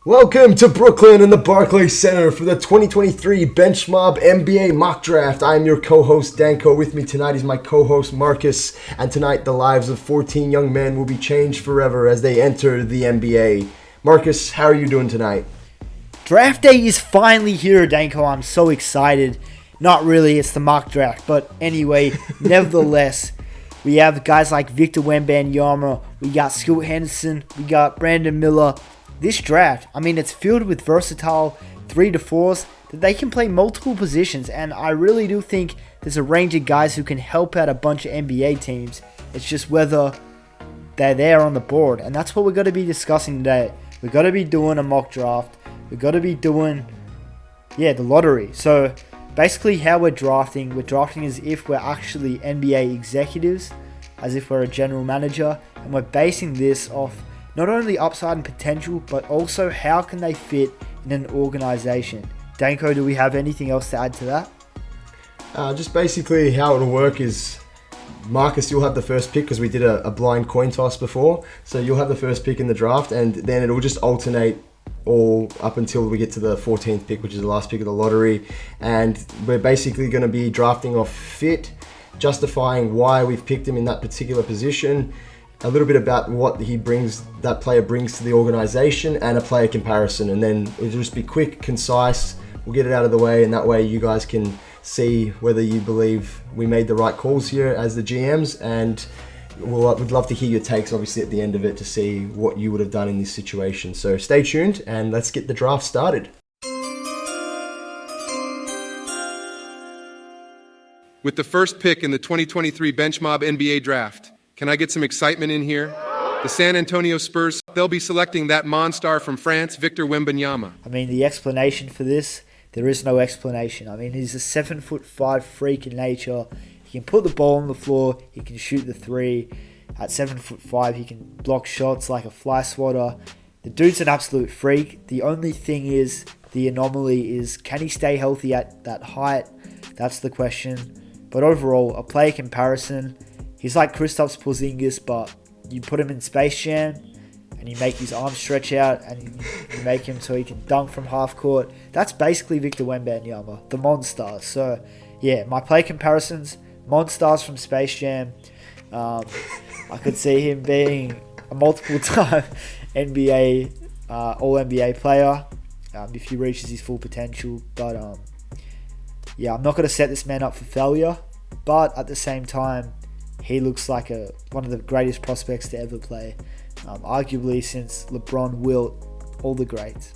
Welcome to Brooklyn and the Barclays Center for the 2023 Bench Mob NBA Mock Draft. I am your co-host Danko. With me tonight is my co-host Marcus. And tonight the lives of 14 young men will be changed forever as they enter the NBA. Marcus, how are you doing tonight? Draft day is finally here, Danko. I'm so excited. Not really, it's the mock draft. But anyway, nevertheless, we have guys like Victor Wembanyama, we got Scoot Henderson, we got Brandon Miller. This draft, it's filled with versatile 3-4s that they can play multiple positions, and I really do think there's a range of guys who can help out a bunch of NBA teams. It's just whether they're there on the board, and that's what we're going to be discussing today. We're going to be doing a mock draft. We're going to be doing, the lottery. So basically how we're drafting as if we're actually NBA executives, as if we're a general manager, and we're basing this off not only upside and potential, but also how can they fit in an organization. Danko, do we have anything else to add to that? Just basically how it'll work is, Marcus, you'll have the first pick because we did a blind coin toss before. So you'll have the first pick in the draft, and then it'll just alternate all up until we get to the 14th pick, which is the last pick of the lottery. And we're basically going to be drafting off fit, justifying why we've picked him in that particular position, a little bit about what that player brings to the organization, and a player comparison. And then it'll just be quick, concise. We'll get it out of the way, and that way you guys can see whether you believe we made the right calls here as the GMs. And we'd love to hear your takes, obviously, at the end of it to see what you would have done in this situation. So stay tuned, and let's get the draft started. With the first pick in the 2023 Bench Mob NBA Draft, can I get some excitement in here? The San Antonio Spurs, they'll be selecting that Monstar from France, Victor Wembanyama. The explanation for this, there is no explanation. He's a 7'5" freak in nature. He can put the ball on the floor. He can shoot the three. At 7'5", he can block shots like a fly swatter. The dude's an absolute freak. The only thing is, the anomaly is, can he stay healthy at that height? That's the question. But overall, a player comparison, he's like Kristaps Porzingis, but you put him in Space Jam, and you make his arms stretch out, and you make him so he can dunk from half court. That's basically Victor Wembanyama, the Monstars. So, my play comparisons, Monstars from Space Jam. I could see him being a multiple-time NBA, All-NBA player if he reaches his full potential. But, I'm not going to set this man up for failure, but at the same time, he looks like one of the greatest prospects to ever play, arguably since LeBron, Wilt, all the greats.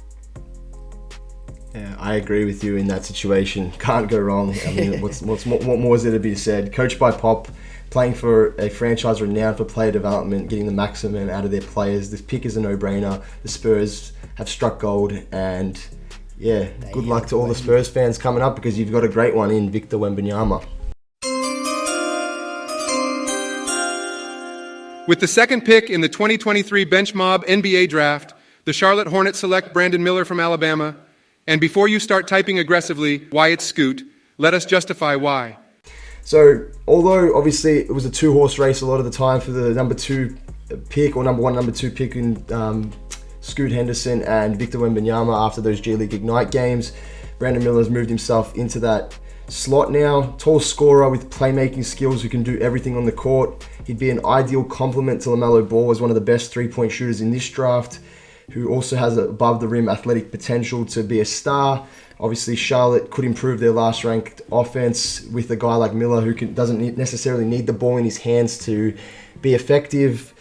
Yeah, I agree with you in that situation. Can't go wrong. What more is there to be said? Coached by Pop, playing for a franchise renowned for player development, getting the maximum out of their players. This pick is a no-brainer. The Spurs have struck gold, and good luck to all the Spurs fans coming up, because you've got a great one in Victor Wembanyama. With the second pick in the 2023 Bench Mob NBA Draft, the Charlotte Hornets select Brandon Miller from Alabama. And before you start typing aggressively why it's Scoot, let us justify why. So, although obviously it was a two-horse race a lot of the time for the number 2 pick, or number 1, number 2 pick in Scoot Henderson and Victor Wembanyama after those G League Ignite games, Brandon Miller's moved himself into that slot now. Tall scorer with playmaking skills who can do everything on the court. He'd be an ideal complement to LaMelo Ball as one of the best three-point shooters in this draft, who also has above-the-rim athletic potential to be a star. Obviously, Charlotte could improve their last-ranked offense with a guy like Miller who doesn't necessarily need the ball in his hands to be effective.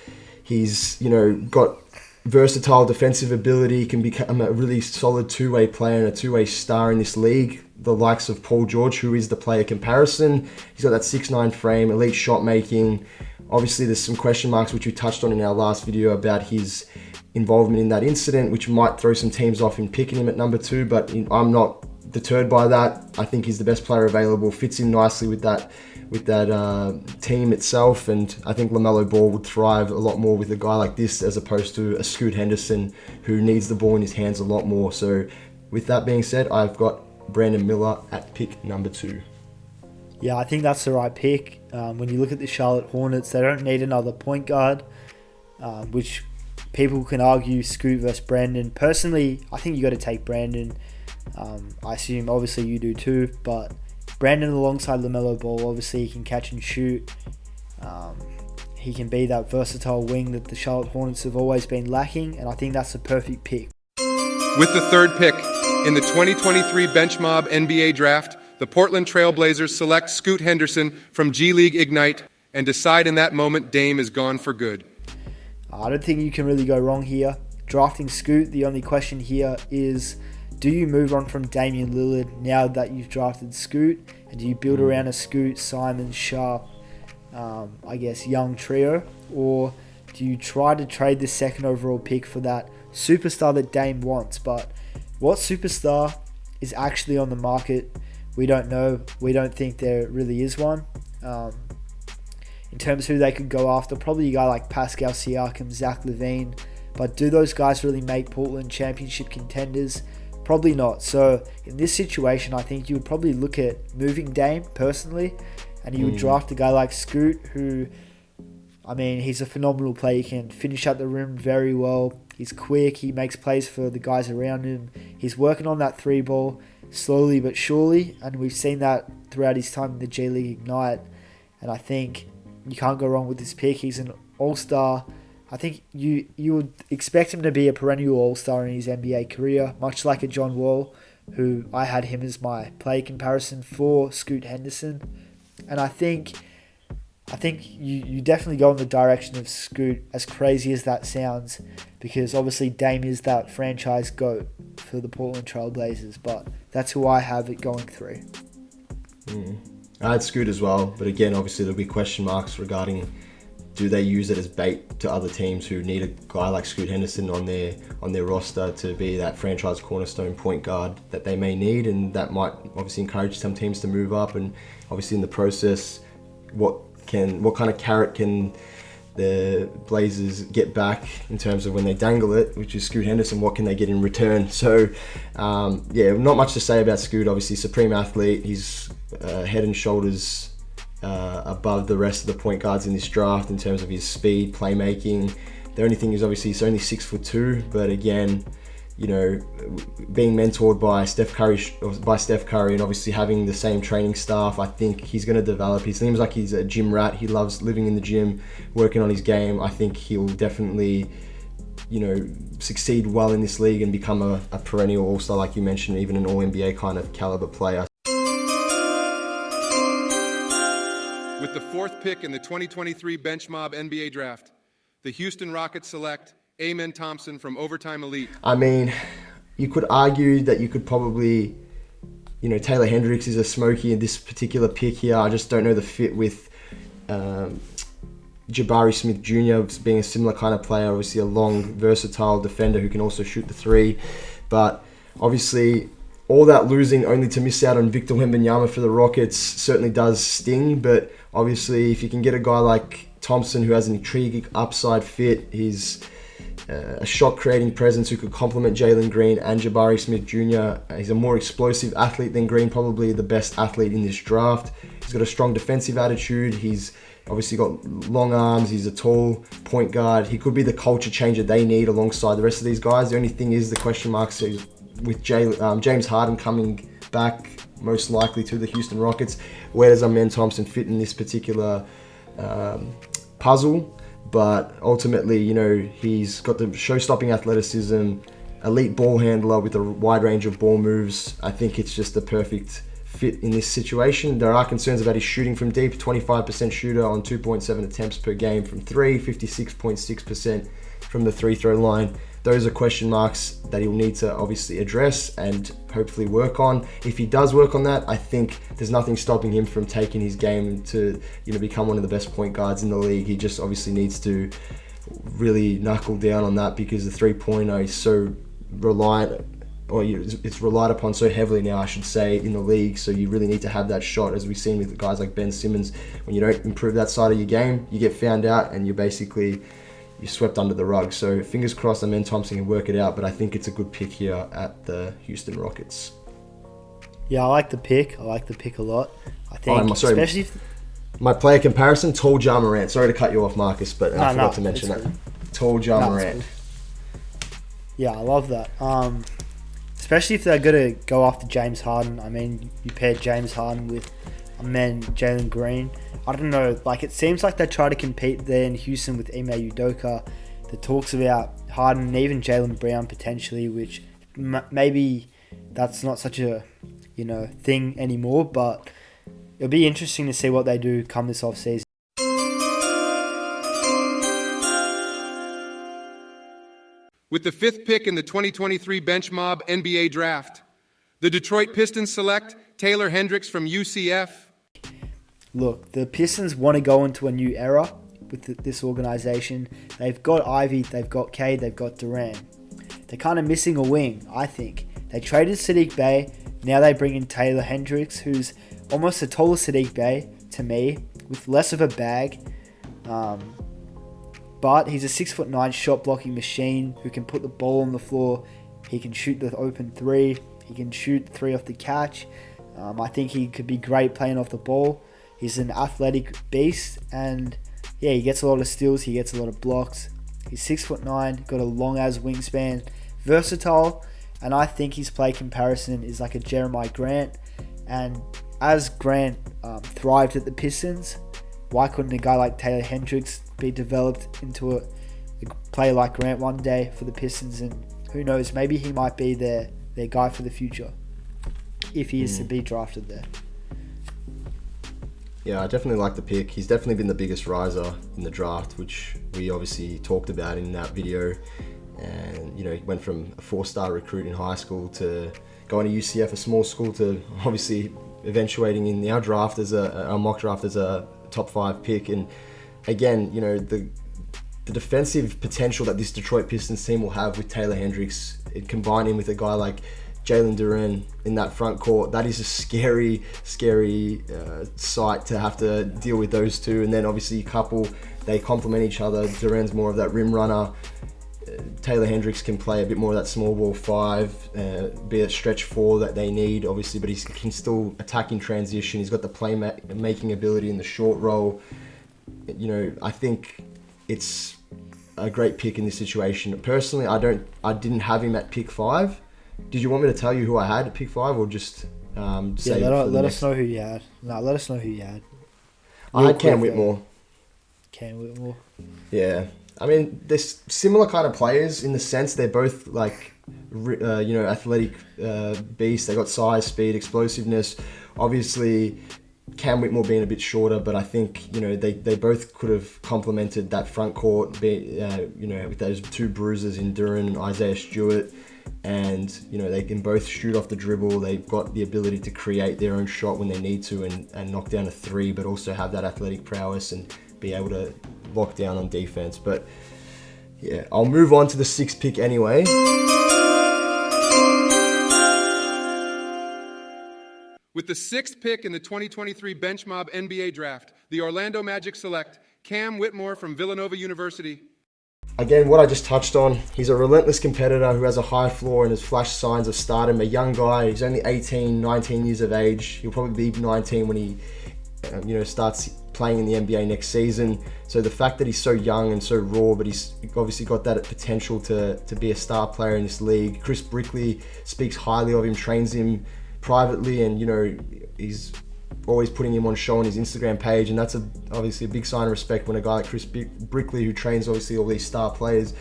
He's, got versatile defensive ability, can become a really solid two-way player and a two-way star in this league, the likes of Paul George, who is the player comparison. He's got that 6'9" frame, elite shot making. Obviously, there's some question marks, which we touched on in our last video, about his involvement in that incident, which might throw some teams off in picking him at number 2, but I'm not deterred by that. I think he's the best player available, fits in nicely with that team itself, and I think LaMelo Ball would thrive a lot more with a guy like this as opposed to a Scoot Henderson who needs the ball in his hands a lot more. So with that being said, I've got Brandon Miller at pick number 2. Yeah, I think that's the right pick. When you look at the Charlotte Hornets, they don't need another point guard, which people can argue Scoot versus Brandon. Personally, I think you got to take Brandon. I assume obviously you do too, but Brandon alongside LaMelo Ball, obviously he can catch and shoot. He can be that versatile wing that the Charlotte Hornets have always been lacking, and I think that's the perfect pick. With the third pick in the 2023 Bench Mob NBA Draft, the Portland Trail Blazers select Scoot Henderson from G League Ignite and decide in that moment Dame is gone for good. I don't think you can really go wrong here. Drafting Scoot, the only question here is, do you move on from Damian Lillard now that you've drafted Scoot? And do you build around a Scoot, Simon, Sharp, young trio? Or do you try to trade the second overall pick for that superstar that Dame wants? But what superstar is actually on the market? We don't know. We don't think there really is one. In terms of who they could go after, probably a guy like Pascal Siakam, Zach LaVine. But do those guys really make Portland championship contenders? Probably not. So in this situation, I think you would probably look at moving Dame personally, and you would draft a guy like Scoot, who, he's a phenomenal player. He can finish at the rim very well. He's quick. He makes plays for the guys around him. He's working on that three ball slowly but surely, and we've seen that throughout his time in the G League Ignite. And I think you can't go wrong with this pick. He's an all-star. I think you would expect him to be a perennial all-star in his NBA career, much like a John Wall, who I had him as my play comparison for Scoot Henderson. And I think you definitely go in the direction of Scoot, as crazy as that sounds, because obviously Dame is that franchise GOAT for the Portland Trail Blazers, but that's who I have it going through. I had Scoot as well, but again, obviously there'll be question marks regarding, do they use it as bait to other teams who need a guy like Scoot Henderson on their roster to be that franchise cornerstone point guard that they may need, and that might obviously encourage some teams to move up. And obviously in the process, what kind of carrot can the Blazers get back in terms of when they dangle it, which is Scoot Henderson, what can they get in return? So not much to say about Scoot. Obviously supreme athlete. He's head and shoulders above the rest of the point guards in this draft in terms of his speed, playmaking. The only thing is obviously he's only 6'2", but again, being mentored by Steph Curry and obviously having the same training staff, I think he's going to develop. He seems like he's a gym rat. He loves living in the gym, working on his game. I think he'll definitely, succeed well in this league and become a perennial all-star, like you mentioned, even an all-NBA kind of caliber player. With the fourth pick in the 2023 Bench Mob NBA Draft, the Houston Rockets select Amen Thompson from Overtime Elite. You could argue that you could probably, Taylor Hendricks is a smoky in this particular pick here. I just don't know the fit with Jabari Smith Jr. being a similar kind of player. Obviously a long, versatile defender who can also shoot the three. But obviously all that losing only to miss out on Victor Wembanyama for the Rockets certainly does sting. But obviously if you can get a guy like Thompson who has an intriguing upside fit, he's a shot-creating presence who could complement Jalen Green and Jabari Smith Jr. He's a more explosive athlete than Green, probably the best athlete in this draft. He's got a strong defensive attitude. He's obviously got long arms. He's a tall point guard. He could be the culture changer they need alongside the rest of these guys. The only thing is the question marks is with James Harden coming back, most likely to the Houston Rockets. Where does Amen Thompson fit in this particular puzzle? But ultimately, he's got the show-stopping athleticism, elite ball handler with a wide range of ball moves. I think it's just the perfect fit in this situation. There are concerns about his shooting from deep, 25% shooter on 2.7 attempts per game from three, 56.6% from the free throw line. Those are question marks that he'll need to obviously address and hopefully work on. If he does work on that, I think there's nothing stopping him from taking his game to, become one of the best point guards in the league. He just obviously needs to really knuckle down on that because the three-pointer is so it's relied upon so heavily now, I should say, in the league. So you really need to have that shot, as we've seen with guys like Ben Simmons. When you don't improve that side of your game, you get found out and you're swept under the rug. So fingers crossed Amen Thompson can work it out, but I think it's a good pick here at the Houston Rockets. Yeah, I like the pick. I like the pick a lot. I think, especially if... My player comparison, tall Ja Morant. Sorry to cut you off, Marcus, but I forgot to mention that. Tall Ja Morant. Yeah, I love that. Especially if they're going to go after James Harden. I mean, you paired James Harden with Jalen Green. I don't know. Like, it seems like they try to compete there in Houston with Ime Udoka. The talks about Harden and even Jaylen Brown potentially, which maybe that's not such a thing anymore. But it'll be interesting to see what they do come this offseason. With the 5th pick in the 2023 Bench Mob NBA Draft, the Detroit Pistons select Taylor Hendricks from UCF. Look, the Pistons want to go into a new era with this organization. They've got Ivy, they've got Cade, they've got Durant. They're kind of missing a wing, I think. They traded Sadiq Bey. Now they bring in Taylor Hendricks, who's almost a taller Sadiq Bey to me, with less of a bag. But he's a 6'9" shot blocking machine who can put the ball on the floor. He can shoot the open three. He can shoot three off the catch. I think he could be great playing off the ball. He's an athletic beast, and yeah, he gets a lot of steals. He gets a lot of blocks. He's 6'9", got a long as wingspan, versatile, and I think his play comparison is like a Jeremiah Grant. And as Grant thrived at the Pistons, why couldn't a guy like Taylor Hendricks be developed into a player like Grant one day for the Pistons? And who knows, maybe he might be their guy for the future if he is to be drafted there. Yeah, I definitely like the pick. He's definitely been the biggest riser in the draft, which we obviously talked about in that video. And, he went from a 4-star recruit in high school to going to UCF, a small school, to obviously eventuating in our draft as our mock draft as a top 5 pick. And again, the defensive potential that this Detroit Pistons team will have with Taylor Hendricks, combining with a guy like Jalen Duren in that front court, that is a scary sight to have to deal with those two. And then obviously they complement each other. Duren's more of that rim runner. Taylor Hendricks can play a bit more of that small ball 5, be a stretch 4 that they need, obviously, but he can still attack in transition. He's got the making ability in the short roll. I think it's a great pick in this situation. Personally, I didn't have him at pick 5. Did you want me to tell you who I had at pick 5, or just say let us know who you had. No, let us know who you had. I had Cam Whitmore. Cam Whitmore. Yeah. I mean, they're similar kind of players in the sense they're both like, athletic beasts. They got size, speed, explosiveness. Obviously, Cam Whitmore being a bit shorter, but I think they both could have complemented that front court. With those two bruisers in Duren and Isaiah Stewart, and they can both shoot off the dribble. They've got the ability to create their own shot when they need to and knock down a 3, but also have that athletic prowess and be able to lock down on defense. But yeah, I'll move on to the 6th pick anyway. With the 6th pick in the 2023 Bench Mob NBA Draft, the Orlando Magic select Cam Whitmore from Villanova University. Again, what I just touched on, he's a relentless competitor who has a high floor and has flashed signs of stardom. A young guy, he's only 18, 19 years of age. He'll probably be 19 when he starts playing in the NBA next season. So the fact that he's so young and so raw, but he's obviously got that potential to be a star player in this league. Chris Brickley speaks highly of him, trains him privately, and he's always putting him on show on his Instagram page, and that's obviously a big sign of respect when a guy like Chris Brickley, who trains obviously all these star players,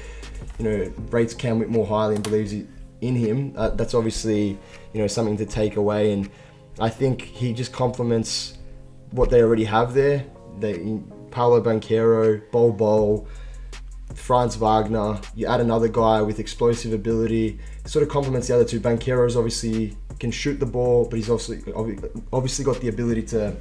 rates Cam Whitmore highly and believes in him. That's obviously something to take away, and I think he just complements what they already have there. Paolo Banchero, Bol, Franz Wagner. You add another guy with explosive ability, it sort of complements the other two. Banchero's obviously can shoot the ball, but he's obviously got the ability to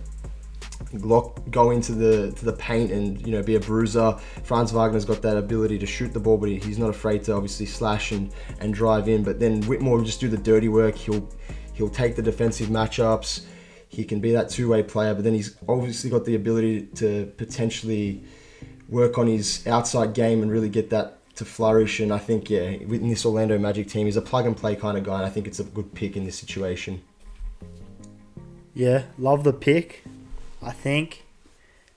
go into the paint and be a bruiser. Franz Wagner's got that ability to shoot the ball, but he's not afraid to obviously slash and drive in. But then Whitmore will just do the dirty work. He'll take the defensive matchups. He can be that two-way player, but then he's obviously got the ability to potentially work on his outside game and really get that to flourish. And I think, in this Orlando Magic team, he's a plug-and-play kind of guy, and I think it's a good pick in this situation. Yeah, love the pick, I think.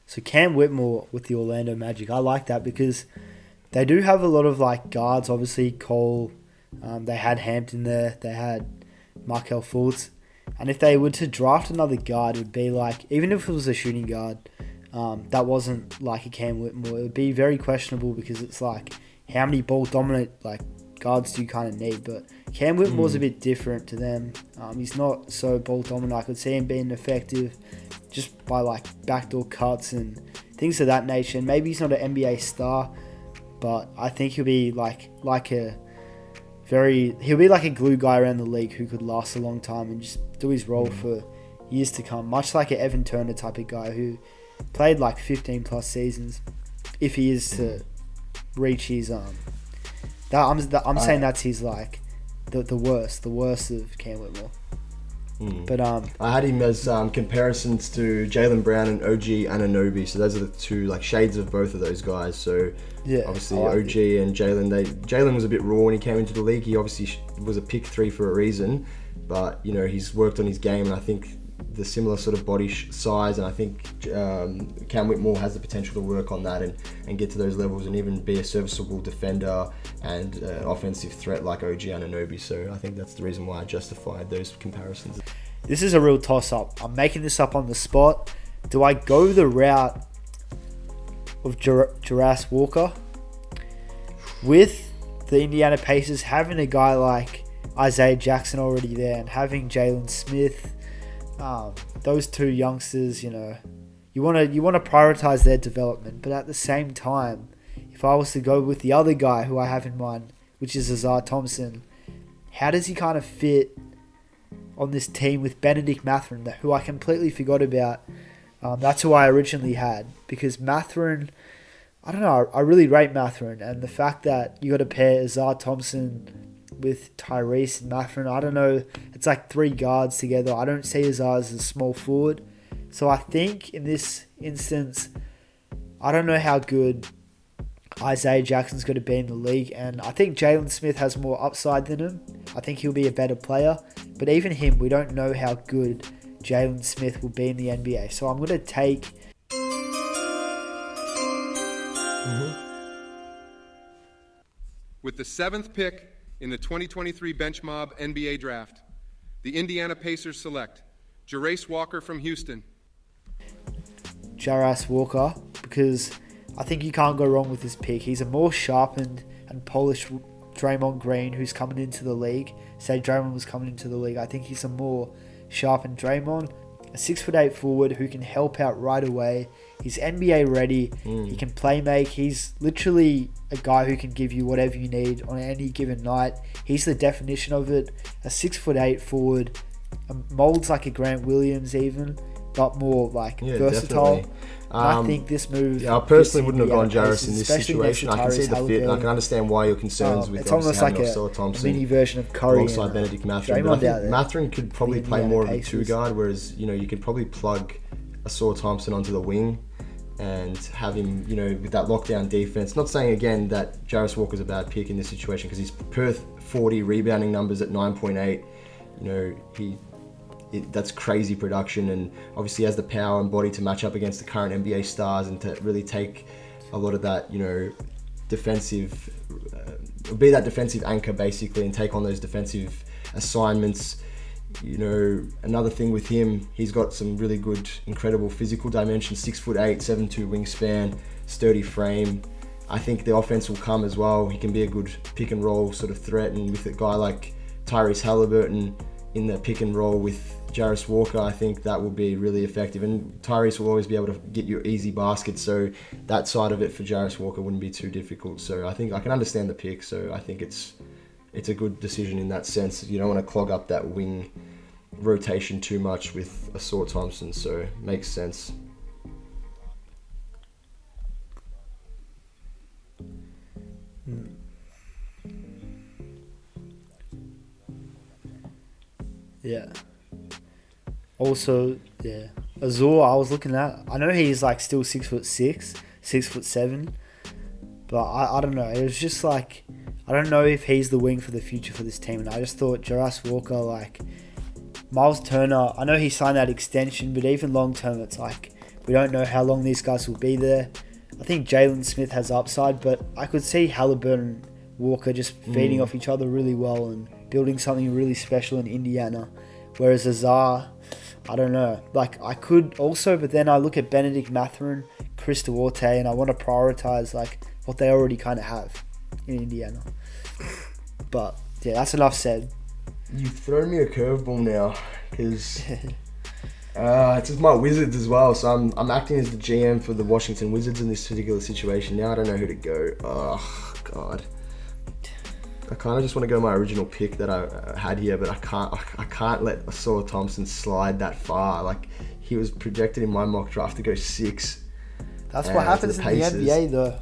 So Cam Whitmore with the Orlando Magic, I like that because they do have a lot of guards. Obviously, Cole They had Hampton there. They had Markel Fultz. And if they were to draft another guard, it would be like, even if it was a shooting guard, that wasn't like a Cam Whitmore, it would be very questionable because it's like, how many ball dominant like guards do you kind of need? But Cam Whitmore's a bit different to them. He's not so ball dominant. I could see him being effective just by like backdoor cuts and things of that nature. And maybe he's not an NBA star, but I think he'll be he'll be like a glue guy around the league who could last a long time and just do his role for years to come. Much like an Evan Turner type of guy who played like 15 plus seasons. If he is to reach his I'm saying that's his like the worst of Cam Whitmore. But I had him as comparisons to Jaylen Brown and OG Anunoby, so those are the two like shades of both of those guys. So yeah, obviously OG and Jaylen was a bit raw when he came into the league. He obviously was a pick 3 for a reason, but you know, he's worked on his game, and I think the similar sort of body size, and I think Cam Whitmore has the potential to work on that and get to those levels and even be a serviceable defender and offensive threat like OG Anunoby. So I think that's the reason why I justified those comparisons. This is a real toss-up. I'm making this up on the spot. Do I go the route of Jarace Walker with the Indiana Pacers having a guy like Isaiah Jackson already there and having Jalen Smith? Those two youngsters, you know, you want to prioritize their development, but at the same time, if I was to go with the other guy who I have in mind, which is Azar Thompson, how does he kind of fit on this team with Benedict Mathurin, who I completely forgot about? That's who I originally had, because Mathurin, I don't know, I really rate Mathurin, and the fact that you got to pair Azar Thompson with Tyrese and Mathurin, I don't know, it's like 3 guards together. I don't see Azar as a small forward. So I think in this instance, I don't know how good Isaiah Jackson's going to be in the league, and I think Jalen Smith has more upside than him. I think he'll be a better player, but even him, we don't know how good Jalen Smith will be in the NBA. So I'm going to take... With the 7th pick in the 2023 Bench Mob NBA Draft, the Indiana Pacers select Jarace Walker from Houston. Jarace Walker, because I think you can't go wrong with this pick. He's a more sharpened and polished Draymond Green who's coming into the league. Say Draymond was coming into the league. I think he's a more sharpened Draymond. A 6'8" forward who can help out right away. He's NBA ready. He can play make. He's literally a guy who can give you whatever you need on any given night. He's the definition of it. A 6'8" forward. Molds like a Grant Williams even, but more like versatile. Definitely. I think this move... Yeah, I personally wouldn't have gone Jarace in this situation. I can see the fit, and I can understand why your concerns with obviously having Osella Thompson mini version of Curry alongside Benedict Mathurin. But I think Mathurin could probably play more of a 2 guard, whereas you could probably plug Osella Thompson onto the wing and have him, with that lockdown defense. Not saying again that Jarace Walker's a bad pick in this situation, because he's Perth 40 rebounding numbers at 9.8. That's crazy production, and obviously has the power and body to match up against the current NBA stars and to really take a lot of that, defensive, be that defensive anchor basically, and take on those defensive assignments. Another thing with him, he's got some really good, incredible physical dimensions. 6'8", 7'2" wingspan, sturdy frame. I think the offense will come as well. He can be a good pick and roll sort of threat, and with a guy like Tyrese Halliburton in the pick and roll with Jarace Walker, I think that will be really effective. And Tyrese will always be able to get you easy baskets, so that side of it for Jarace Walker wouldn't be too difficult. So I think I can understand the pick. So I think it's a good decision in that sense. You don't want to clog up that wing rotation too much with Osella Thompson, so it makes sense. Yeah. Also, yeah, Azor, I was looking at. I know he's like still 6'6", 6'7", but I don't know. It was just like, I don't know if he's the wing for the future for this team. And I just thought Jarace Walker, like Miles Turner, I know he signed that extension, but even long term, it's like we don't know how long these guys will be there. I think Jalen Smith has upside, but I could see Halliburton Walker just feeding off each other really well and building something really special in Indiana. Whereas Azar, I don't know. Like, I could also, but then I look at Benedict Mathurin, Chris Duarte, and I want to prioritize like what they already kind of have in Indiana. But yeah, that's enough said. You've thrown me a curveball now, because it's just my Wizards as well. So I'm acting as the GM for the Washington Wizards in this particular situation. Now I don't know who to go. Oh God, I kind of just want to go my original pick that I had here, but I can't let Ausar Thompson slide that far. Like, he was projected in my mock draft to go 6. That's what happens in the NBA though.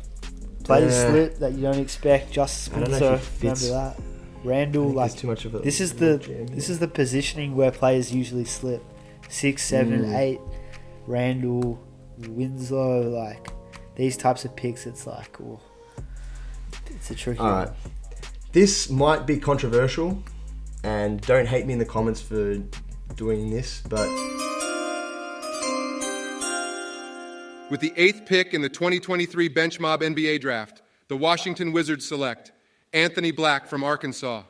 Players slip that you don't expect. Justice Spencer, remember that? Randall, like, too much of a this is the positioning where players usually slip. 6, 7, 8. Randall, Winslow, like these types of picks. It's like, it's a tricky one. Alright. This might be controversial, and don't hate me in the comments for doing this, but With the 8th pick in the 2023 Bench Mob NBA Draft, the Washington Wizards select Anthony Black from Arkansas.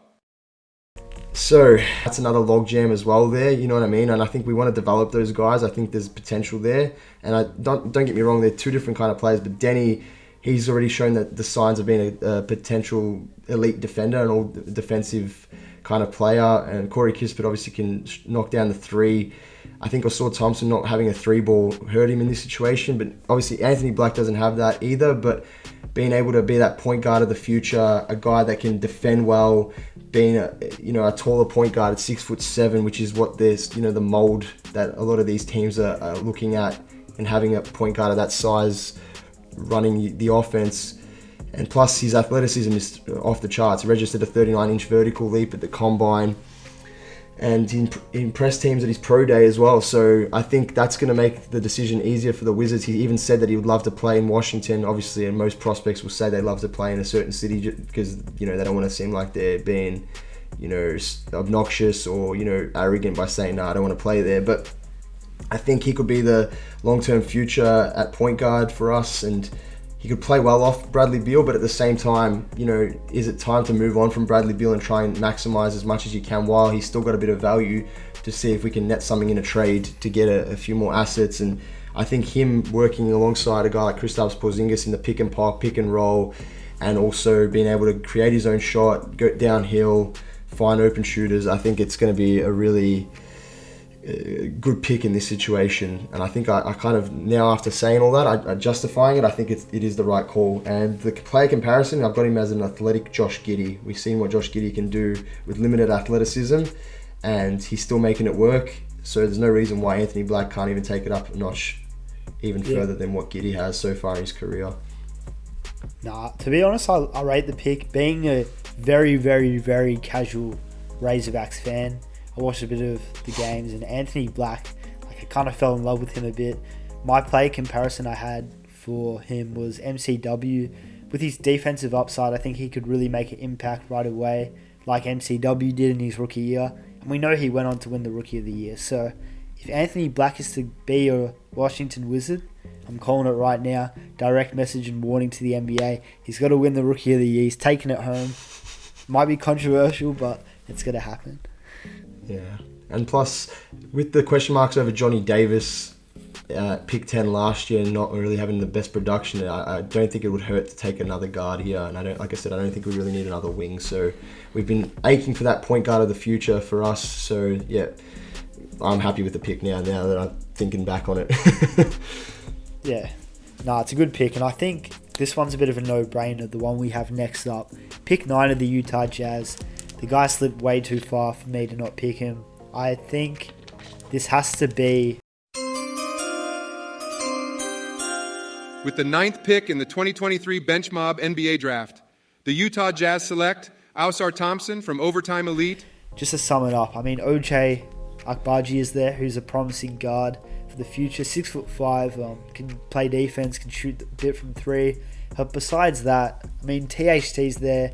so that's another logjam as well there, you know what I mean? And I think we want to develop those guys. I think there's potential there. And I don't get me wrong, they're two different kind of players, but Denny, he's already shown that the signs of being a potential elite defender and all defensive kind of player. And Corey Kispert obviously can knock down the 3. I think Ausar Thompson not having a 3-ball hurt him in this situation, but obviously Anthony Black doesn't have that either. But being able to be that point guard of the future, a guy that can defend well, being a taller point guard at 6'7", which is what there's the mold that a lot of these teams are looking at, and having a point guard of that size running the offense. And plus his athleticism is off the charts. He registered a 39-inch vertical leap at the combine, and he impressed teams at his pro day as well. So I think that's going to make the decision easier for the Wizards. He even said that he would love to play in Washington, obviously, and most prospects will say they love to play in a certain city because they don't want to seem like they're being obnoxious or arrogant by saying, no, I don't want to play there. But I think he could be the long-term future at point guard for us, and he could play well off Bradley Beal, but at the same time, is it time to move on from Bradley Beal and try and maximize as much as you can while he's still got a bit of value, to see if we can net something in a trade to get a few more assets? And I think him working alongside a guy like Kristaps Porzingis in the pick and pop, pick and roll, and also being able to create his own shot, go downhill, find open shooters, I think it's going to be a really good pick in this situation. And I think I kind of, now after saying all that, I justifying it, I think it is the right call. And the player comparison, I've got him as an athletic Josh Giddey. We've seen what Josh Giddey can do with limited athleticism, and he's still making it work. So there's no reason why Anthony Black can't even take it up a notch even further than what Giddey has so far in his career. Nah, to be honest, I rate the pick. Being a very, very, very casual Razorbacks fan, I watched a bit of the games, and Anthony Black, I kind of fell in love with him a bit. My play comparison I had for him was MCW. With his defensive upside, I think he could really make an impact right away, like MCW did in his rookie year. And we know he went on to win the Rookie of the Year. So if Anthony Black is to be a Washington Wizard, I'm calling it right now. Direct message and warning to the NBA. He's got to win the Rookie of the Year. He's taking it home. Might be controversial, but it's going to happen. Yeah, and plus with the question marks over Johnny Davis, pick 10 last year, not really having the best production, I don't think it would hurt to take another guard here. And I don't think we really need another wing. So we've been aching for that point guard of the future for us. So yeah, I'm happy with the pick now that I'm thinking back on it. Yeah, it's a good pick, and I think this one's a bit of a no-brainer. The one we have next up, pick 9 of the Utah Jazz. The guy slipped way too far for me to not pick him. I think this has to be... With the 9th pick in the 2023 Bench Mob NBA Draft, the Utah Jazz select Ausar Thompson from Overtime Elite. Just to sum it up, OJ Akbaji is there, who's a promising guard for the future. 6'5", can play defense, can shoot a bit from 3. But besides that, THT's there.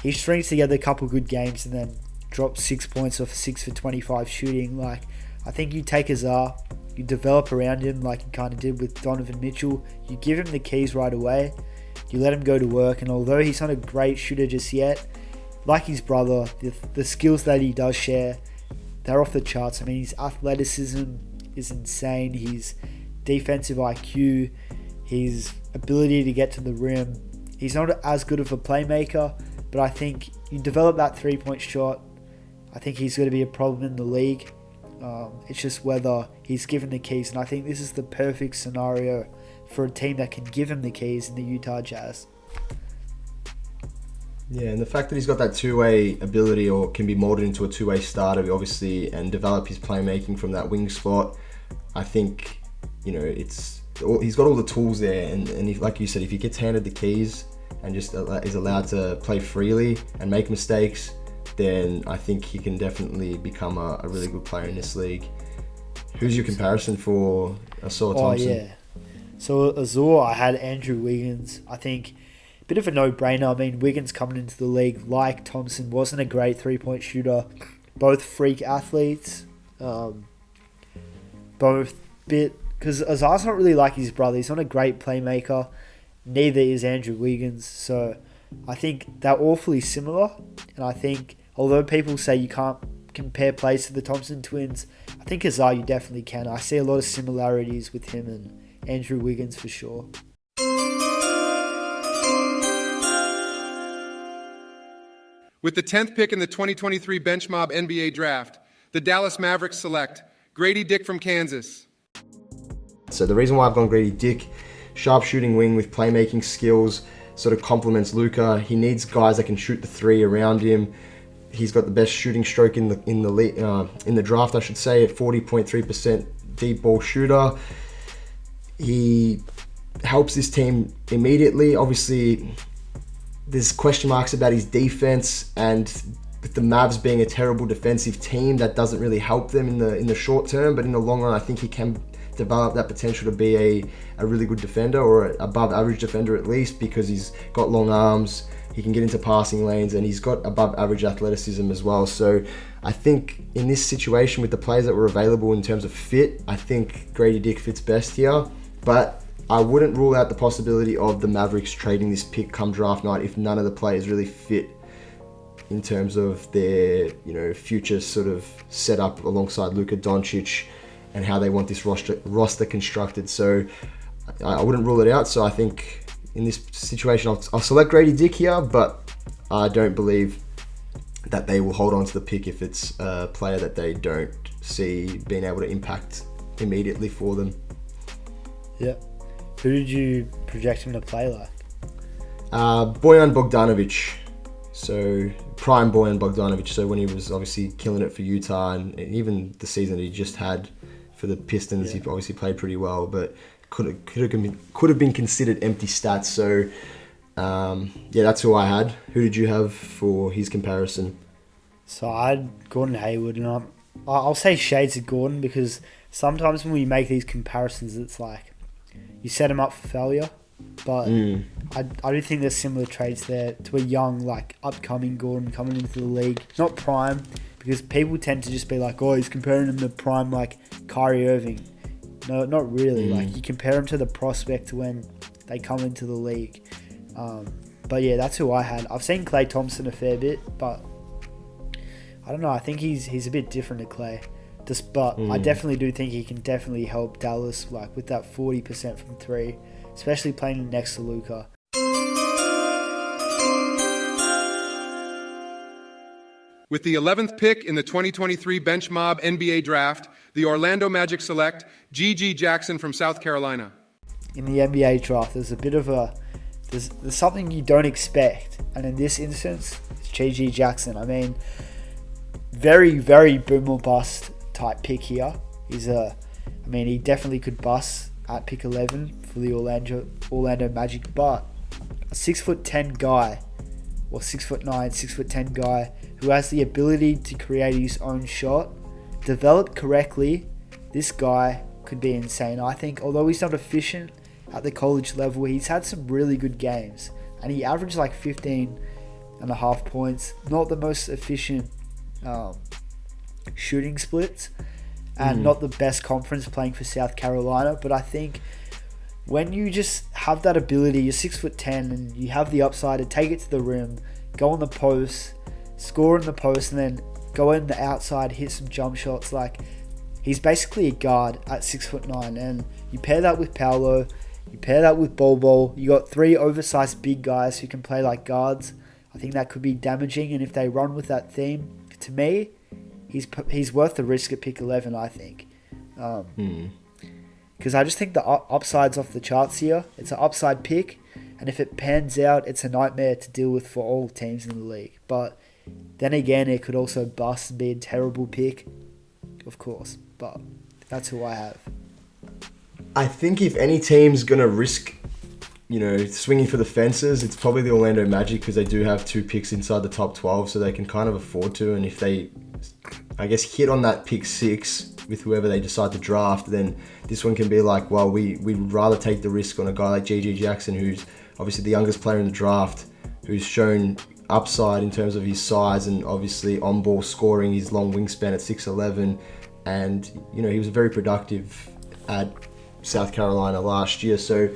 He strings together a couple good games and then drops 6 points off 6 for 25 shooting. I think you take Azar, you develop around him like you kind of did with Donovan Mitchell. You give him the keys right away. You let him go to work, and although he's not a great shooter just yet, like his brother, the skills that he does share, they're off the charts. I mean, his athleticism is insane. His defensive IQ, his ability to get to the rim. He's not as good of a playmaker, but I think you develop that three-point shot, I think he's going to be a problem in the league. It's just whether he's given the keys, and I think this is the perfect scenario for a team that can give him the keys in the Utah Jazz. Yeah, and the fact that he's got that two-way ability, or can be molded into a two-way starter, obviously, and develop his playmaking from that wing spot, I think, he's got all the tools there. And if, like you said, if he gets handed the keys and just is allowed to play freely and make mistakes, then I think he can definitely become a really good player in this league. Who's your comparison for Azor Thompson? Oh, yeah. So Azor, I had Andrew Wiggins. I think a bit of a no-brainer. I mean, Wiggins coming into the league, like Thompson, wasn't a great three-point shooter. Both freak athletes. Both bit... Because Azar's not really like his brother. He's not a great playmaker. Neither is Andrew Wiggins. So I think they're awfully similar. And I think, although people say you can't compare plays to the Thompson twins, I think Azar you definitely can. I see a lot of similarities with him and Andrew Wiggins for sure. With the 10th pick in the 2023 Bench Mob NBA Draft, the Dallas Mavericks select Grady Dick from Kansas. So the reason why I've gone Grady Dick, sharp shooting wing with playmaking skills, sort of complements Luka. He needs guys that can shoot the three around him. He's got the best shooting stroke in the draft, I should say, at 40.3% deep ball shooter. He helps this team immediately. Obviously, there's question marks about his defense, and with the Mavs being a terrible defensive team, that doesn't really help them in the short term. But in the long run, I think he can develop that potential to be a really good defender, or above average defender at least, because he's got long arms, he can get into passing lanes, and he's got above average athleticism as well. So I think in this situation with the players that were available in terms of fit, I think Grady Dick fits best here. But I wouldn't rule out the possibility of the Mavericks trading this pick come draft night if none of the players really fit in terms of their future sort of setup alongside Luka Doncic and how they want this roster constructed. So I wouldn't rule it out. So I think in this situation, I'll select Grady Dick here, but I don't believe that they will hold on to the pick if it's a player that they don't see being able to impact immediately for them. Yeah. Who did you project him to play like? Bojan Bogdanovic. So prime Bojan Bogdanovic. So when he was obviously killing it for Utah, and even the season he just had for the Pistons, he obviously played pretty well, but could have been considered empty stats. So that's who I had. Who did you have for his comparison? So I had Gordon Hayward, and I'll say shades of Gordon, because sometimes when we make these comparisons, it's like you set him up for failure. But I do think there's similar traits there to a young, like, upcoming Gordon coming into the league. Not prime, because people tend to just be like, oh, he's comparing him to prime, like, Kyrie Irving. No, not really. Like, you compare him to the prospect when they come into the league. But yeah, that's who I had. I've seen Klay Thompson a fair bit, but I don't know. I think he's a bit different to Klay. But I definitely do think he can definitely help Dallas, like, with that 40% from three, especially playing next to Luka. With the 11th pick in the 2023 Bench Mob NBA Draft, the Orlando Magic select G.G. Jackson from South Carolina. In the NBA draft, there's a bit of there's something you don't expect, and in this instance, it's G.G. Jackson. I mean, very, very boom or bust type pick here. He definitely could bust at pick 11 for the Orlando Magic, but a 6'10" guy, or 6'9", 6'10" guy who has the ability to create his own shot, developed correctly, this guy could be insane. I think, although he's not efficient at the college level, he's had some really good games, and he averaged like 15.5 points. Not the most efficient shooting splits, and not the best conference playing for South Carolina, but I think when you just have that ability, you're 6'10", and you have the upside to take it to the rim, go on the post, score in the post, and then go in the outside, hit some jump shots. Like, he's basically a guard at 6'9", and you pair that with Paolo, you pair that with Bol. You got 3 oversized big guys who can play like guards. I think that could be damaging, and if they run with that theme, to me, he's worth the risk at pick 11, I think. Because I just think the upside's off the charts here. It's an upside pick, and if it pans out, it's a nightmare to deal with for all teams in the league. But then again, it could also bust and be a terrible pick, of course. But that's who I have. I think if any team's going to risk, swinging for the fences, it's probably the Orlando Magic, because they do have 2 picks inside the top 12, so they can kind of afford to. And if they, I guess, hit on that pick 6 with whoever they decide to draft, then this one can be like, well, we'd rather take the risk on a guy like G.G. Jackson, who's obviously the youngest player in the draft, who's shown upside in terms of his size and obviously on-ball scoring, his long wingspan at 6'11", and he was very productive at South Carolina last year. So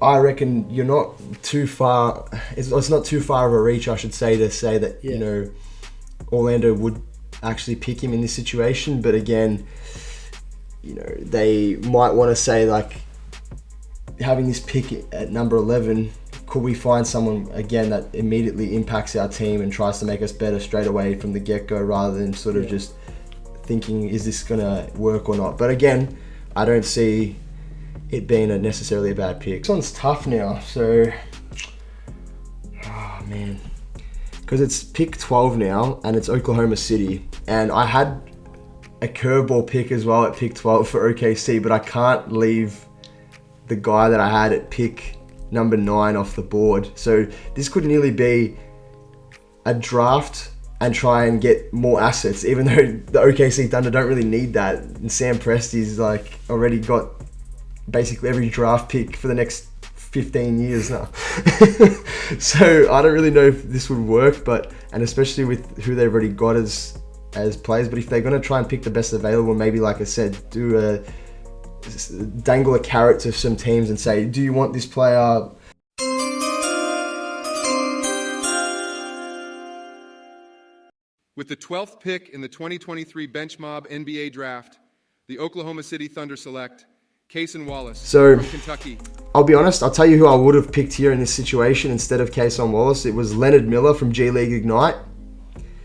I reckon you're not too far. It's not too far of a reach, I should say, to say that Orlando would actually pick him in this situation. But again, they might want to say, like, having this pick at number 11, could we find someone again that immediately impacts our team and tries to make us better straight away from the get-go, rather than sort of just thinking, is this gonna work or not? But again, I don't see it being necessarily a bad pick. This one's tough now, so man, because it's pick 12 now and it's Oklahoma City, and I had a curveball pick as well at pick 12 for OKC, but I can't leave the guy that I had at pick number 9 off the board. So this could nearly be a draft and try and get more assets, even though the OKC Thunder don't really need that. And Sam Presti's like already got basically every draft pick for the next 15 years now. So I don't really know if this would work, and especially with who they've already got as players. But if they're going to try and pick the best available, maybe, like I said, dangle a carrot to some teams and say, do you want this player? With the 12th pick in the 2023 Bench Mob NBA Draft, the Oklahoma City Thunder select Cason Wallace from Kentucky. I'll be honest, I'll tell you who I would have picked here in this situation instead of Cason Wallace. It was Leonard Miller from G League Ignite,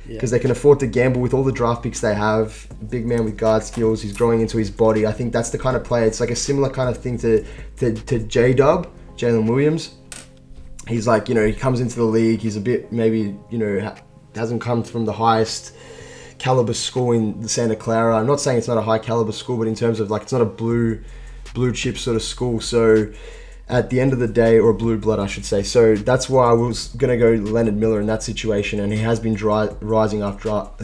because they can afford to gamble with all the draft picks they have. Big man with guard skills, he's growing into his body. I think that's the kind of player. It's like a similar kind of thing to J-Dub, Jalen Williams. He's like, he comes into the league, he's a bit maybe, hasn't come from the highest caliber school in Santa Clara. I'm not saying it's not a high caliber school, but in terms of, like, it's not a blue chip sort of school. So at the end of the day, or blue blood, I should say. So that's why I was going to go Leonard Miller in that situation, and he has been rising up draft.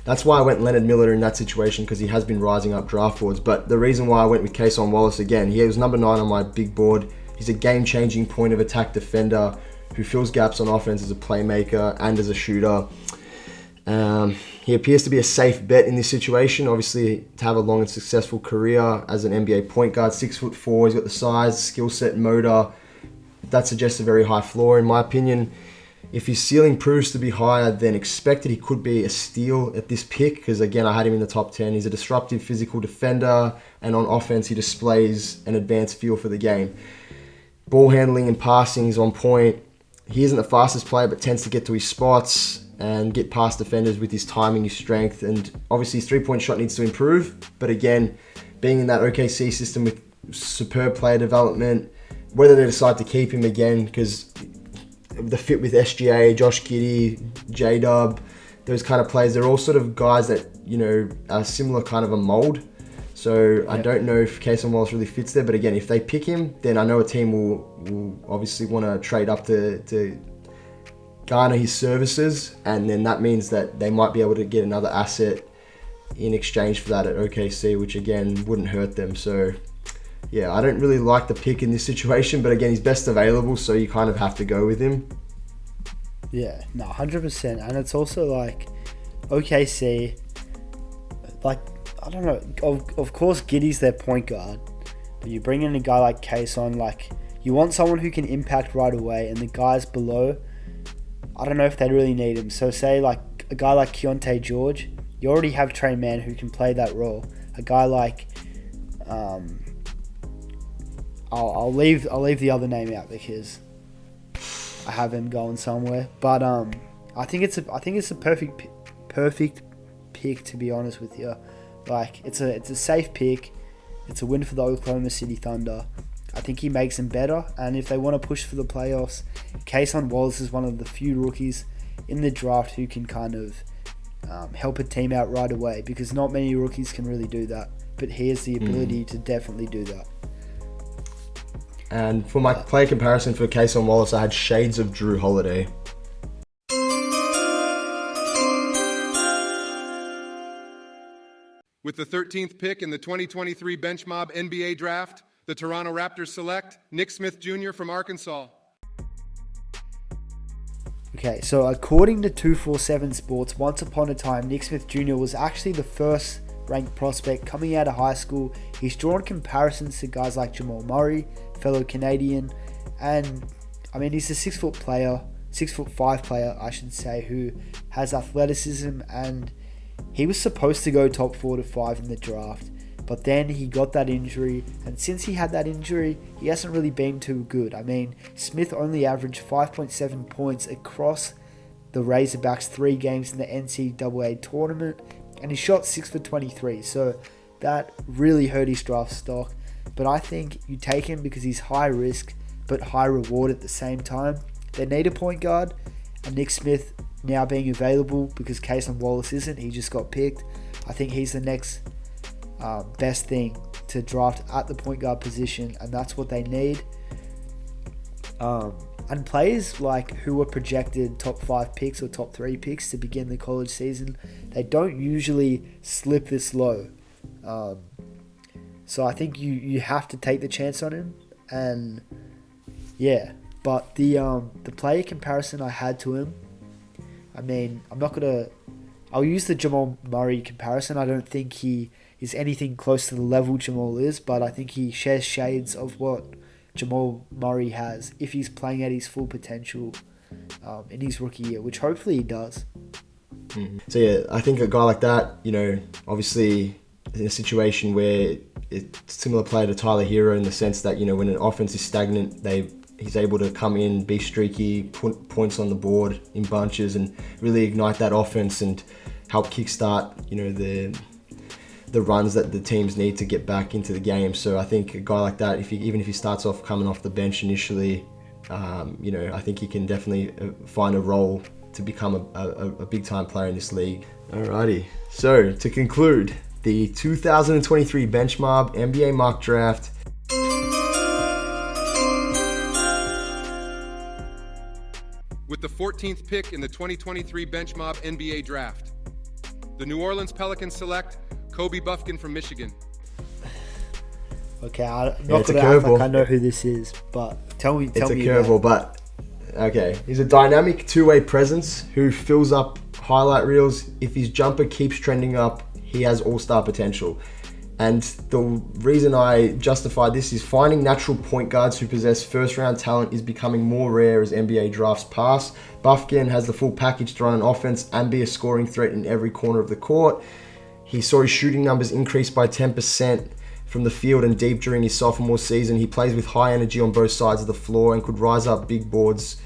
That's why I went Leonard Miller in that situation, because he has been rising up draft boards. But the reason why I went with Cason Wallace, again, he was number 9 on my big board. He's a game-changing point of attack defender who fills gaps on offense as a playmaker and as a shooter. He appears to be a safe bet in this situation, obviously, to have a long and successful career as an NBA point guard. 6'4", he's got the size, skill set, motor. That suggests a very high floor, in my opinion. If his ceiling proves to be higher than expected, he could be a steal at this pick, because, again, I had him in the top 10. He's a disruptive physical defender, and on offense, he displays an advanced feel for the game. Ball handling and passing is on point. He isn't the fastest player, but tends to get to his spots and get past defenders with his timing, his strength, and obviously his three-point shot needs to improve. But again, being in that OKC system with superb player development, whether they decide to keep him again, because the fit with SGA, Josh Giddey, J-Dub, those kind of players, they're all sort of guys that, are similar kind of a mold. So I don't know if Cason Wallace really fits there, but again, if they pick him, then I know a team will obviously want to trade up to garner his services, and then that means that they might be able to get another asset in exchange for that at OKC, which again wouldn't hurt them. So yeah, I don't really like the pick in this situation, but again, he's best available, so you kind of have to go with him. Yeah, no, 100%. And it's also like OKC, like, I don't know, of course Giddey's their point guard, But you bring in a guy like Kayson, like you want someone who can impact right away, and the guys below, I don't know if they really need him. So say like a guy like Keontae George, you already have Trey Mann who can play that role. A guy like I'll leave the other name out because I have him going somewhere. But I think it's a perfect pick, to be honest with you. Like it's a safe pick. It's a win for the Oklahoma City Thunder. I think he makes them better, and if they want to push for the playoffs, Kayson Wallace is one of the few rookies in the draft who can kind of help a team out right away, because not many rookies can really do that, but he has the ability to definitely do that. And for my player comparison for Kayson Wallace, I had shades of Drew Holiday. With the 13th pick in the 2023 Bench Mob NBA Draft, the Toronto Raptors select Nick Smith Jr. from Arkansas. Okay, so according to 247 Sports, once upon a time, Nick Smith Jr. was actually the first ranked prospect coming out of high school. He's drawn comparisons to guys like Jamal Murray, fellow Canadian, and I mean he's a 6'5" player, I should say, who has athleticism, and he was supposed to go top 4 to 5 in the draft, but then he got that injury, and since he had that injury, he hasn't really been too good. I mean, Smith only averaged 5.7 points across the Razorbacks 3 games in the NCAA tournament, and he shot 6 for 23, so that really hurt his draft stock. But I think you take him because he's high risk, but high reward at the same time. They need a point guard, and Nick Smith now being available because Kayson Wallace isn't, he just got picked. I think he's the next best thing to draft at the point guard position, and that's what they need. And players like who were projected top 5 picks or top 3 picks to begin the college season, they don't usually slip this low. So I think you have to take the chance on him, and yeah. But the player comparison I had to him, I mean, I'll use the Jamal Murray comparison. I don't think he is anything close to the level Jamal is, but I think he shares shades of what Jamal Murray has if he's playing at his full potential in his rookie year, which hopefully he does. So yeah, I think a guy like that, obviously in a situation where it's similar player to Tyler Hero in the sense that, when an offense is stagnant, he's able to come in, be streaky, put points on the board in bunches, and really ignite that offense and help kickstart, the runs that the teams need to get back into the game. So I think a guy like that, even if he starts off coming off the bench initially, I think he can definitely find a role to become a big time player in this league. Alrighty. So to conclude, the 2023 Bench Mob NBA Mock Draft. With the 14th pick in the 2023 Bench Mob NBA Draft, the New Orleans Pelicans select Kobe Bufkin from Michigan. Okay, I'm not going to act like I know who this is, but tell me. It's a curveball, but okay. He's a dynamic two-way presence who fills up highlight reels. If his jumper keeps trending up, he has all-star potential. And the reason I justify this is finding natural point guards who possess first-round talent is becoming more rare as NBA drafts pass. Bufkin has the full package to run an offense and be a scoring threat in every corner of the court. He saw his shooting numbers increase by 10% from the field and deep during his sophomore season. He plays with high energy on both sides of the floor and could rise up big boards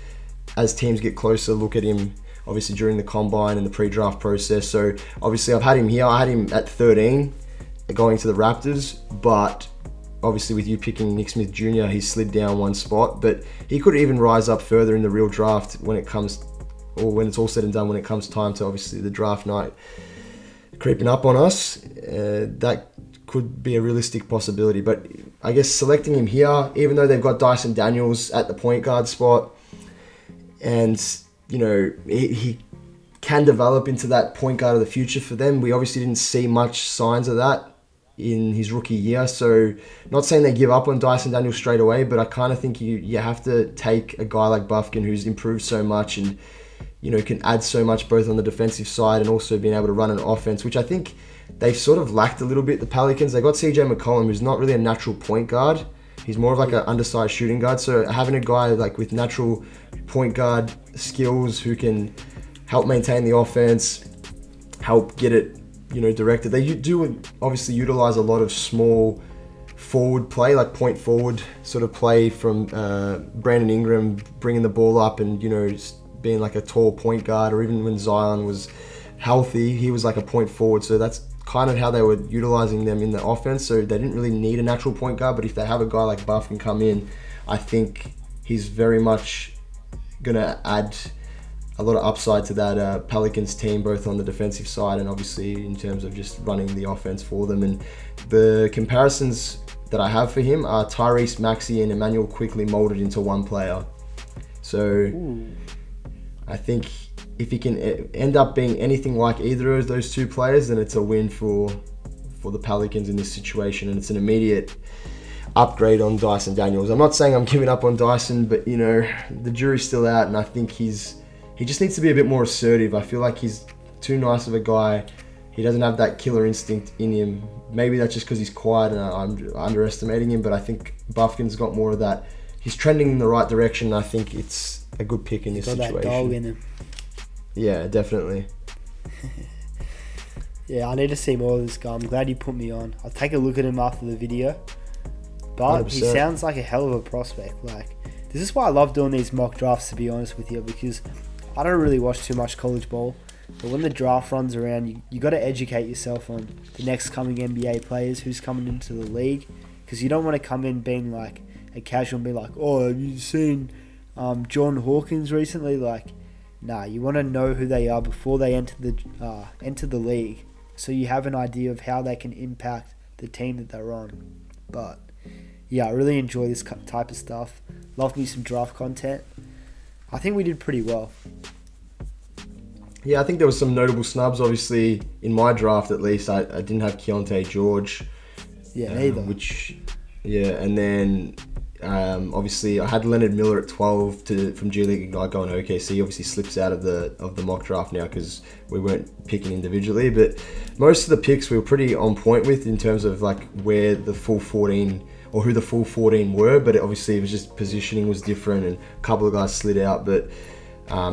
as teams get closer. Look at him, obviously, during the combine and the pre-draft process. So, obviously, I've had him here. I had him at 13 going to the Raptors, but obviously with you picking Nick Smith Jr., he slid down one spot, but he could even rise up further in the real draft when it's all said and done, when it comes time to obviously the draft night creeping up on us. That could be a realistic possibility, but I guess selecting him here, even though they've got Dyson Daniels at the point guard spot, and he can develop into that point guard of the future for them. We obviously didn't see much signs of that in his rookie year, so not saying they give up on Dyson Daniels straight away, but I kind of think you have to take a guy like Bufkin who's improved so much, and can add so much both on the defensive side and also being able to run an offense, which I think they've sort of lacked a little bit, the Pelicans. They got CJ McCollum, who's not really a natural point guard. He's more of like an undersized shooting guard. So having a guy like with natural point guard skills who can help maintain the offense, help get it, directed. They do obviously utilize a lot of small forward play, like point forward sort of play from Brandon Ingram, bringing the ball up and, being like a tall point guard, or even when Zion was healthy, he was like a point forward. So that's kind of how they were utilizing them in the offense. So they didn't really need a natural point guard, but if they have a guy like Buff can come in, I think he's very much going to add a lot of upside to that Pelicans team, both on the defensive side and obviously in terms of just running the offense for them. And the comparisons that I have for him are Tyrese Maxey and Emmanuel Quickley molded into one player. So I think if he can end up being anything like either of those two players, then it's a win for the Pelicans in this situation, and it's an immediate upgrade on Dyson Daniels. I'm not saying I'm giving up on Dyson, but the jury's still out, and I think he just needs to be a bit more assertive. I feel like he's too nice of a guy. He doesn't have that killer instinct in him. Maybe that's just because he's quiet and I'm underestimating him, but I think Buffkin's got more of that. He's trending in the right direction, and I think it's a good pick in this situation. Got that dog in him. Yeah, definitely. Yeah, I need to see more of this guy. I'm glad you put me on. I'll take a look at him after the video. But 100%. He sounds like a hell of a prospect. Like, this is why I love doing these mock drafts, to be honest with you, because I don't really watch too much college ball. But when the draft runs around, you got to educate yourself on the next coming NBA players, who's coming into the league. Because you don't want to come in being like a casual and be like, oh, have you seen John Hawkins recently? Like, nah, you want to know who they are before they enter the league, so you have an idea of how they can impact the team that they're on. But yeah, I really enjoy this type of stuff. Love me some draft content. I think we did pretty well. Yeah, I think there was some notable snubs. Obviously, in my draft at least, I didn't have Keontae George. Yeah, neither. And then obviously I had Leonard Miller at 12 from G League Ignite going OKC. Obviously slips out of the mock draft now because we weren't picking individually. But most of the picks we were pretty on point with in terms of like where the full 14 or who the full 14 were. But obviously it was just positioning was different and a couple of guys slid out. But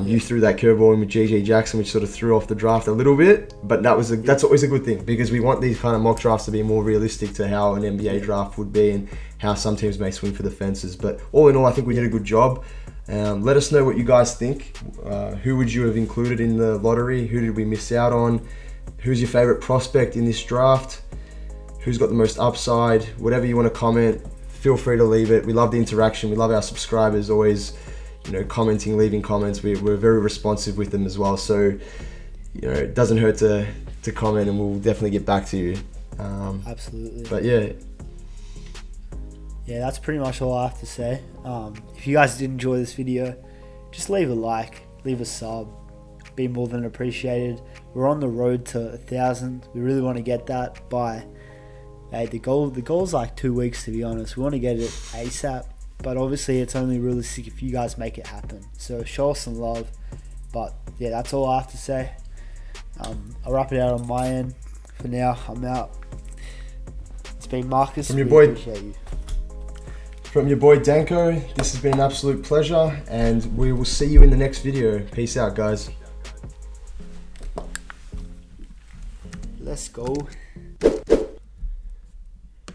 you threw that curveball in with GG Jackson, which sort of threw off the draft a little bit, but that's always a good thing because we want these kind of mock drafts to be more realistic to how an NBA draft would be and how some teams may swing for the fences. But all in all, I think we did a good job. Let us know what you guys think. Who would you have included in the lottery? Who did we miss out on? Who's your favorite prospect in this draft? Who's got the most upside? Whatever you want to comment, feel free to leave it. We love the interaction. We love our subscribers always commenting, leaving comments. We're very responsive with them as well. So, it doesn't hurt to comment, and we'll definitely get back to you. Absolutely. But yeah, that's pretty much all I have to say. If you guys did enjoy this video, just leave a like, leave a sub. Be more than appreciated. We're on the road to 1,000. We really want to get that by. The goal's like 2 weeks, to be honest. We want to get it ASAP. But obviously it's only realistic if you guys make it happen. So show us some love. But yeah, that's all I have to say. I'll wrap it out on my end. For now, I'm out. It's been Marcus. From your boy, appreciate you. From your boy Danko, this has been an absolute pleasure, and we will see you in the next video. Peace out, guys. Let's go.